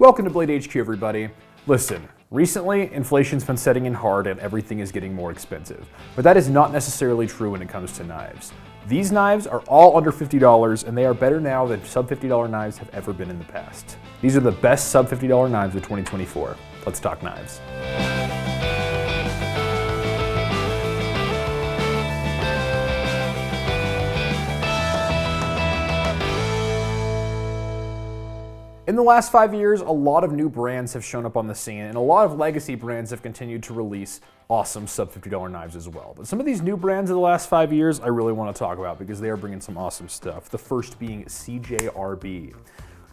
Welcome to Blade HQ, everybody. Listen, recently inflation's been setting in hard and everything is getting more expensive, but that is not necessarily true when it comes to knives. These knives are all under $50 and they are better now than sub $50 knives have ever been in the past. These are the best sub $50 knives of 2024. Let's talk knives. In the last 5 years, a lot of new brands have shown up on the scene, and a lot of legacy brands have continued to release awesome sub $50 knives as well. But some of these new brands of the last 5 years I really want to talk about because they are bringing some awesome stuff. The first being CJRB.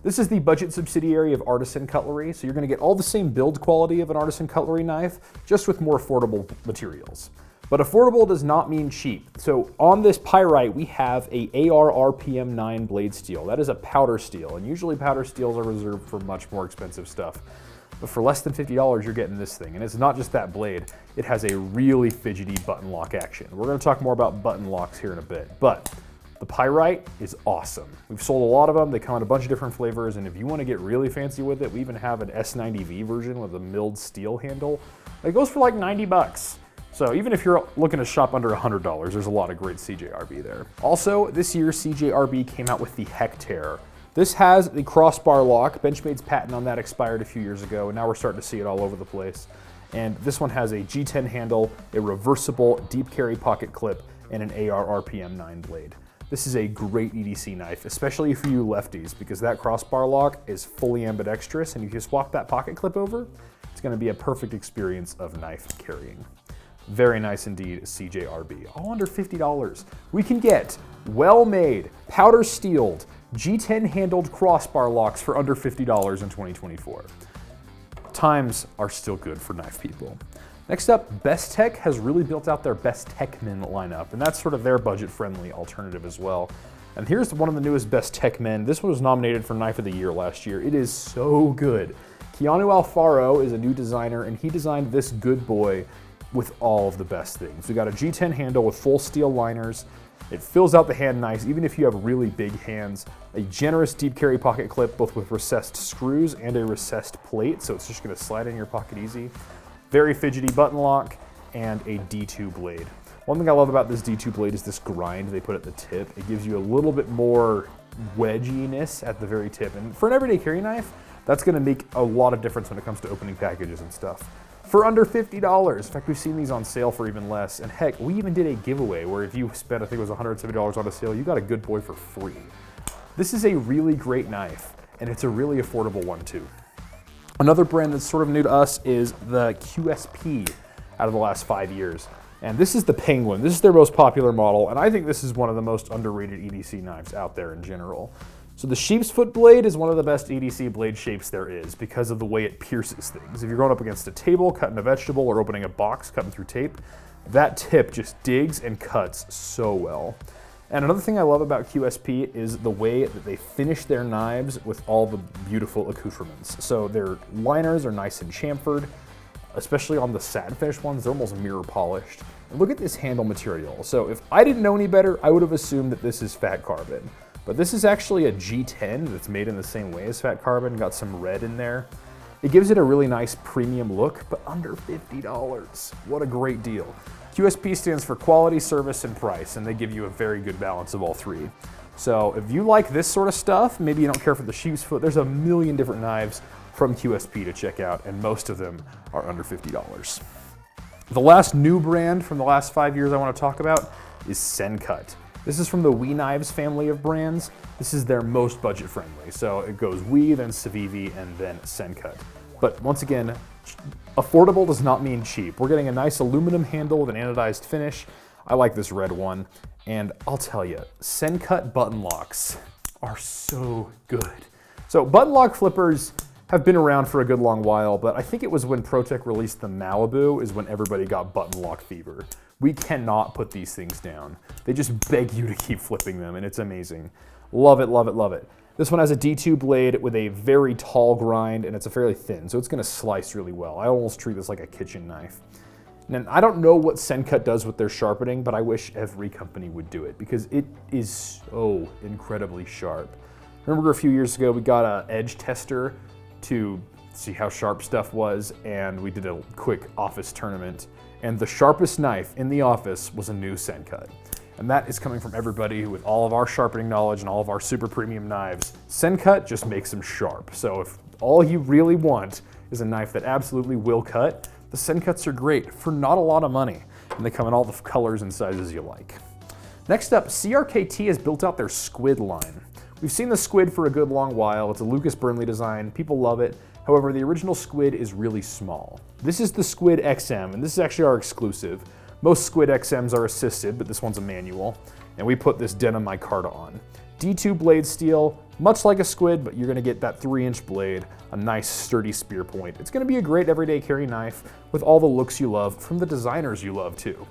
This is the budget subsidiary of Artisan Cutlery, so you're going to get all the same build quality of an Artisan Cutlery knife, just with more affordable materials. But affordable does not mean cheap. So on this Pyrite, we have a AR RPM 9 blade steel. That is a powder steel, and usually powder steels are reserved for much more expensive stuff. But for less than $50, you're getting this thing. And it's not just that blade, it has a really fidgety button lock action. We're gonna talk more about button locks here in a bit, but the Pyrite is awesome. We've sold a lot of them. They come in a bunch of different flavors, and if you wanna get really fancy with it, we even have an S90V version with a milled steel handle. It goes for like 90 bucks. So even if you're looking to shop under $100, there's a lot of great CJRB there. Also, this year CJRB came out with the Hectare. This has the crossbar lock. Benchmade's patent on that expired a few years ago, and now we're starting to see it all over the place. And this one has a G10 handle, a reversible deep carry pocket clip, and an AR RPM 9 blade. This is a great EDC knife, especially for you lefties, because that crossbar lock is fully ambidextrous, and if you swap that pocket clip over, it's gonna be a perfect experience of knife carrying. Very nice indeed, CJRB. All under $50. We can get well-made, powder-steeled, G10 handled crossbar locks for under $50 in 2024. Times are still good for knife people. Next up, Bestech has really built out their Bestechman lineup, and that's sort of their budget-friendly alternative as well. And here's one of the newest Bestechman. This one was nominated for Knife of the Year last year. It is so good. Keanu Alfaro is a new designer, and he designed this good boy with all of the best things. We got a G10 handle with full steel liners. It fills out the hand nice, even if you have really big hands. A generous deep carry pocket clip, both with recessed screws and a recessed plate, so it's just gonna slide in your pocket easy. Very fidgety button lock, and a D2 blade. One thing I love about this D2 blade is this grind they put at the tip. It gives you a little bit more wedginess at the very tip. And for an everyday carry knife, that's gonna make a lot of difference when it comes to opening packages and stuff. For under $50. In fact, we've seen these on sale for even less. And heck, we even did a giveaway where if you spent, I think it was $170 on a sale, you got a good boy for free. This is a really great knife, and it's a really affordable one too. Another brand that's sort of new to us is the QSP out of the last 5 years. And this is the Penguin. This is their most popular model, and I think this is one of the most underrated EDC knives out there in general. So the sheep's foot blade is one of the best EDC blade shapes there is because of the way it pierces things. If you're going up against a table, cutting a vegetable, or opening a box, cutting through tape, that tip just digs and cuts so well. And another thing I love about QSP is the way that they finish their knives with all the beautiful accoutrements. So their liners are nice and chamfered, especially on the satin finish ones, they're almost mirror polished. And look at this handle material. So if I didn't know any better, I would have assumed that this is fat carbon. But this is actually a G10 that's made in the same way as fat carbon, got some red in there. It gives it a really nice premium look, but under $50. What a great deal. QSP stands for quality, service, and price, and they give you a very good balance of all three. So if you like this sort of stuff, maybe you don't care for the sheep's foot, there's a million different knives from QSP to check out, and most of them are under $50. The last new brand from the last 5 years I want to talk about is Sencut. This is from the We Knives family of brands. This is their most budget friendly. So it goes We, then Civivi, and then Sencut. But once again, affordable does not mean cheap. We're getting a nice aluminum handle with an anodized finish. I like this red one. And I'll tell you, Sencut button locks are so good. So button lock flippers have been around for a good long while, but I think it was when ProTech released the Malibu is when everybody got button lock fever. We cannot put these things down. They just beg you to keep flipping them, and it's amazing. Love it, love it, love it. This one has a D2 blade with a very tall grind, and it's a fairly thin, so it's gonna slice really well. I almost treat this like a kitchen knife. And I don't know what Sencut does with their sharpening, but I wish every company would do it because it is so incredibly sharp. Remember a few years ago, we got an edge tester to see how sharp stuff was, and we did a quick office tournament, and the sharpest knife in the office was a new Sencut. And that is coming from everybody with all of our sharpening knowledge and all of our super premium knives. Sencut just makes them sharp. So if all you really want is a knife that absolutely will cut, the Sencuts are great for not a lot of money, and they come in all the colors and sizes you like. Next up, CRKT has built out their Squid line. We've seen the Squid for a good long while. It's a Lucas Burnley design. People love it. However, the original Squid is really small. This is the Squid XM, and this is actually our exclusive. Most Squid XMs are assisted, but this one's a manual. And we put this denim micarta on. D2 blade steel, much like a Squid, but you're gonna get that 3-inch blade, a nice sturdy spear point. It's gonna be a great everyday carry knife with all the looks you love from the designers you love too.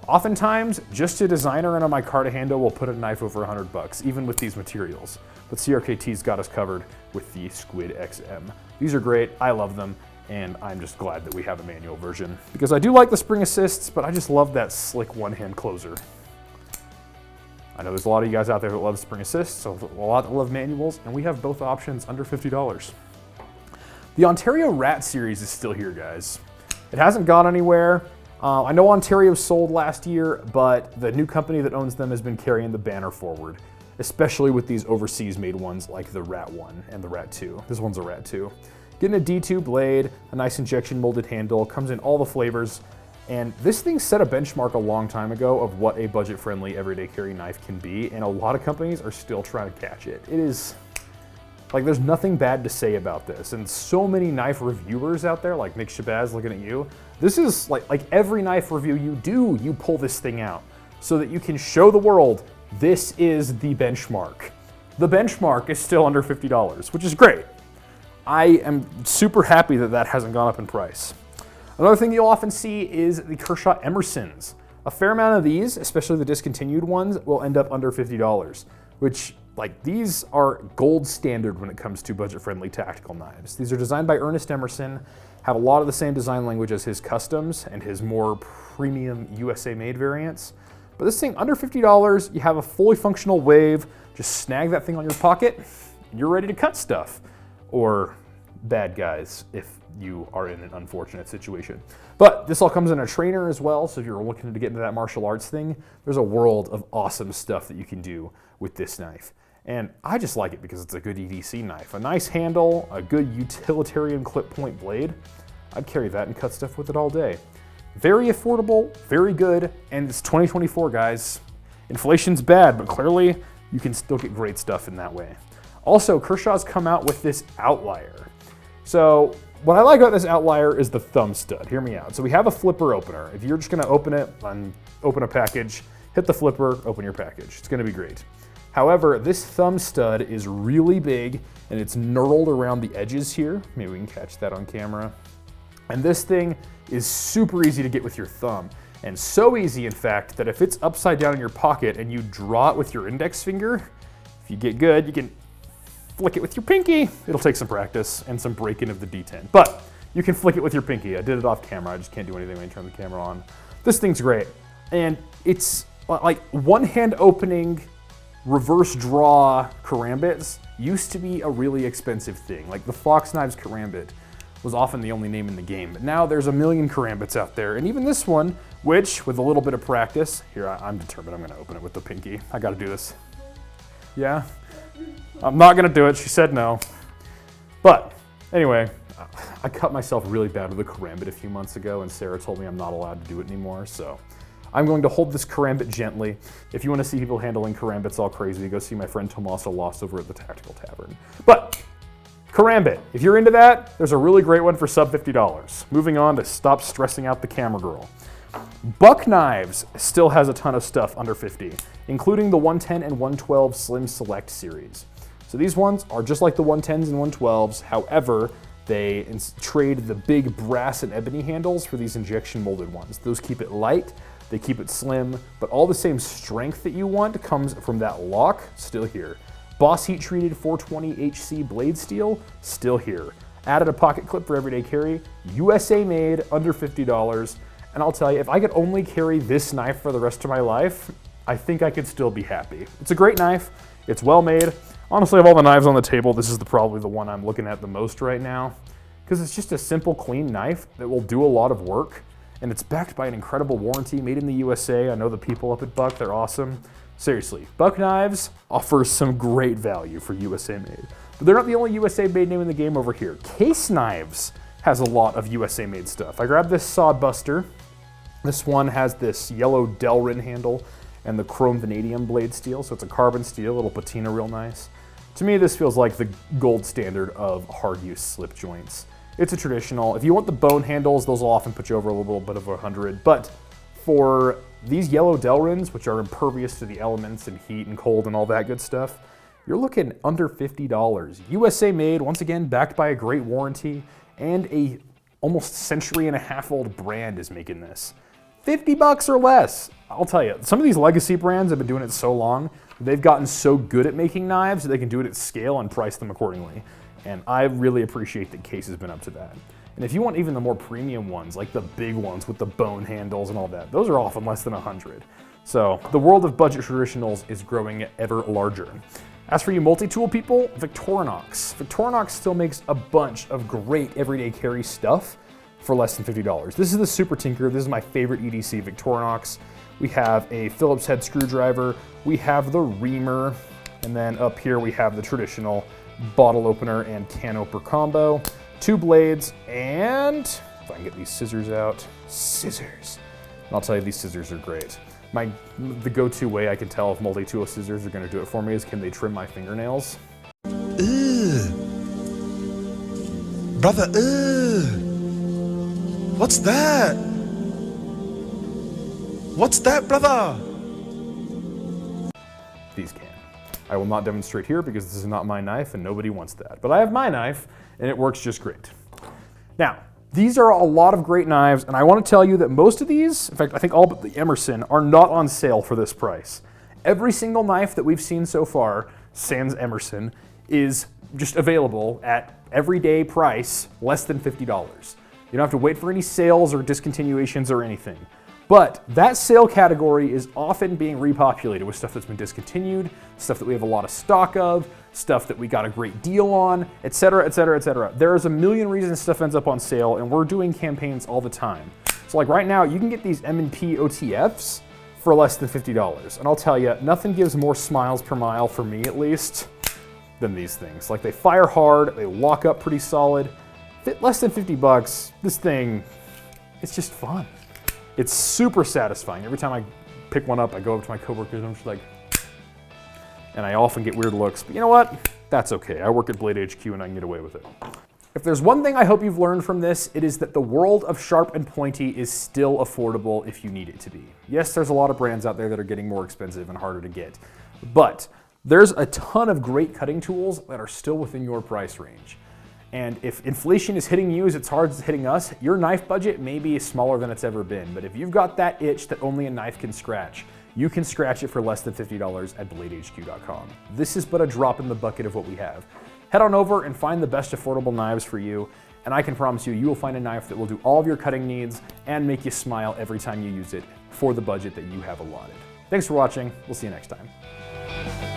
Oftentimes, just a designer and a micarta handle will put a knife over $100, even with these materials. But CRKT's got us covered with the Squid XM. These are great, I love them, and I'm just glad that we have a manual version. Because I do like the spring assists, but I just love that slick one-hand closer. I know there's a lot of you guys out there that love spring assists, so a lot that love manuals, and we have both options under $50. The Ontario Rat series is still here, guys. It hasn't gone anywhere. I know Ontario sold last year, but the new company that owns them has been carrying the banner forward, especially with these overseas made ones like the Rat 1 and the Rat 2. This one's a Rat 2. Getting a D2 blade, a nice injection molded handle, comes in all the flavors, and this thing set a benchmark a long time ago of what a budget-friendly everyday carry knife can be, and a lot of companies are still trying to catch it. It is, like, there's nothing bad to say about this, and so many knife reviewers out there, like Nick Shabazz looking at you, this is like every knife review you do, you pull this thing out so that you can show the world this is the benchmark. The benchmark is still under $50, which is great. I am super happy that that hasn't gone up in price. Another thing you'll often see is the Kershaw Emersons. A fair amount of these, especially the discontinued ones, will end up under $50, which, like, these are gold standard when it comes to budget-friendly tactical knives. These are designed by Ernest Emerson, have a lot of the same design language as his customs and his more premium USA-made variants. But this thing, under $50, you have a fully functional wave, just snag that thing on your pocket, and you're ready to cut stuff. Or bad guys, if you are in an unfortunate situation. But this all comes in a trainer as well, so if you're looking to get into that martial arts thing, there's a world of awesome stuff that you can do with this knife. And I just like it because it's a good EDC knife. A nice handle, a good utilitarian clip point blade. I'd carry that and cut stuff with it all day. Very affordable, very good, and it's 2024, guys. Inflation's bad, but clearly you can still get great stuff in that way. Also, Kershaw's come out with this Outlier. So what I like about this Outlier is the thumb stud. Hear me out. So we have a flipper opener. If you're just gonna open it and open a package, hit the flipper, open your package. It's gonna be great. However, this thumb stud is really big and it's knurled around the edges here. Maybe we can catch that on camera. And this thing is super easy to get with your thumb. And so easy, in fact, that if it's upside down in your pocket and you draw it with your index finger, if you get good, you can flick it with your pinky. It'll take some practice and some breaking of the D10. But you can flick it with your pinky. I did it off camera. I just can't do anything when you turn the camera on. This thing's great. And it's like one-hand opening, reverse draw karambits used to be a really expensive thing. Like the Fox Knives karambit was often the only name in the game. But now there's a million karambits out there. And even this one, which with a little bit of practice, here I'm determined I'm gonna open it with the pinky. I gotta do this. Yeah, I'm not gonna do it, she said no. But anyway, I cut myself really bad with a karambit a few months ago and Sarah told me I'm not allowed to do it anymore, so I'm going to hold this karambit gently. If you want to see people handling karambits all crazy, go see my friend Tommaso Lost over at the Tactical Tavern. But karambit, if you're into that, there's a really great one for sub $50. Moving on to stop stressing out the camera girl. Buck Knives still has a ton of stuff under 50, including the 110 and 112 Slim Select series. So these ones are just like the 110s and 112s, however, they trade the big brass and ebony handles for these injection molded ones. Those keep it light, they keep it slim, but all the same strength that you want comes from that lock, still here. Boss heat treated 420 HC blade steel, still here. Added a pocket clip for everyday carry, USA made, under $50. And I'll tell you, if I could only carry this knife for the rest of my life, I think I could still be happy. It's a great knife, it's well made. Honestly, of all the knives on the table, this is probably the one I'm looking at the most right now, because it's just a simple, clean knife that will do a lot of work, and it's backed by an incredible warranty, made in the USA. I know the people up at Buck, they're awesome. Seriously, Buck Knives offers some great value for USA made. But they're not the only USA made name in the game over here. Case Knives has a lot of USA made stuff. I grabbed this Sodbuster. This one has this yellow Delrin handle and the chrome vanadium blade steel, so it's a carbon steel, a little patina, real nice. To me, this feels like the gold standard of hard use slip joints. It's a traditional. If you want the bone handles, those will often put you over a little bit of 100, but for these yellow Delrins, which are impervious to the elements and heat and cold and all that good stuff, you're looking under $50. USA made, once again, backed by a great warranty, and a almost century-and-a-half old brand is making this. 50 bucks or less. I'll tell you, some of these legacy brands have been doing it so long, they've gotten so good at making knives that they can do it at scale and price them accordingly. And I really appreciate that Case has been up to that. And if you want even the more premium ones, like the big ones with the bone handles and all that, those are often less than 100. So the world of budget traditionals is growing ever larger. As for you multi-tool people, Victorinox. Victorinox still makes a bunch of great everyday carry stuff for less than $50. This is the Super Tinker. This is my favorite EDC, Victorinox. We have a Phillips head screwdriver. We have the reamer. And then up here we have the traditional bottle opener and can opener combo. 2 blades, and if I can get these scissors out, scissors. And I'll tell you, these scissors are great. The go-to way I can tell if multi-tool scissors are gonna do it for me is, can they trim my fingernails? Ugh. Brother, ugh. What's that? What's that, brother? These can. I will not demonstrate here because this is not my knife and nobody wants that. But I have my knife and it works just great. Now, these are a lot of great knives, and I want to tell you that most of these, in fact, I think all but the Emerson, are not on sale for this price. Every single knife that we've seen so far, sans Emerson, is just available at everyday price, less than $50. You don't have to wait for any sales or discontinuations or anything. But that sale category is often being repopulated with stuff that's been discontinued, stuff that we have a lot of stock of, stuff that we got a great deal on, etc., etc., etc. There's a million reasons stuff ends up on sale, and we're doing campaigns all the time. So like right now, you can get these M&P OTFs for less than $50. And I'll tell you, nothing gives more smiles per mile, for me at least, than these things. Like, they fire hard, they lock up pretty solid. Fit less than 50 bucks, this thing, it's just fun. It's super satisfying. Every time I pick one up, I go up to my coworkers and I'm just like, and I often get weird looks, but you know what? That's okay. I work at Blade HQ and I can get away with it. If there's one thing I hope you've learned from this, it is that the world of sharp and pointy is still affordable if you need it to be. Yes, there's a lot of brands out there that are getting more expensive and harder to get, but there's a ton of great cutting tools that are still within your price range. And if inflation is hitting you as it's hard as it's hitting us, your knife budget may be smaller than it's ever been. But if you've got that itch that only a knife can scratch, you can scratch it for less than $50 at BladeHQ.com. This is but a drop in the bucket of what we have. Head on over and find the best affordable knives for you, and I can promise you, you will find a knife that will do all of your cutting needs and make you smile every time you use it for the budget that you have allotted. Thanks for watching. We'll see you next time.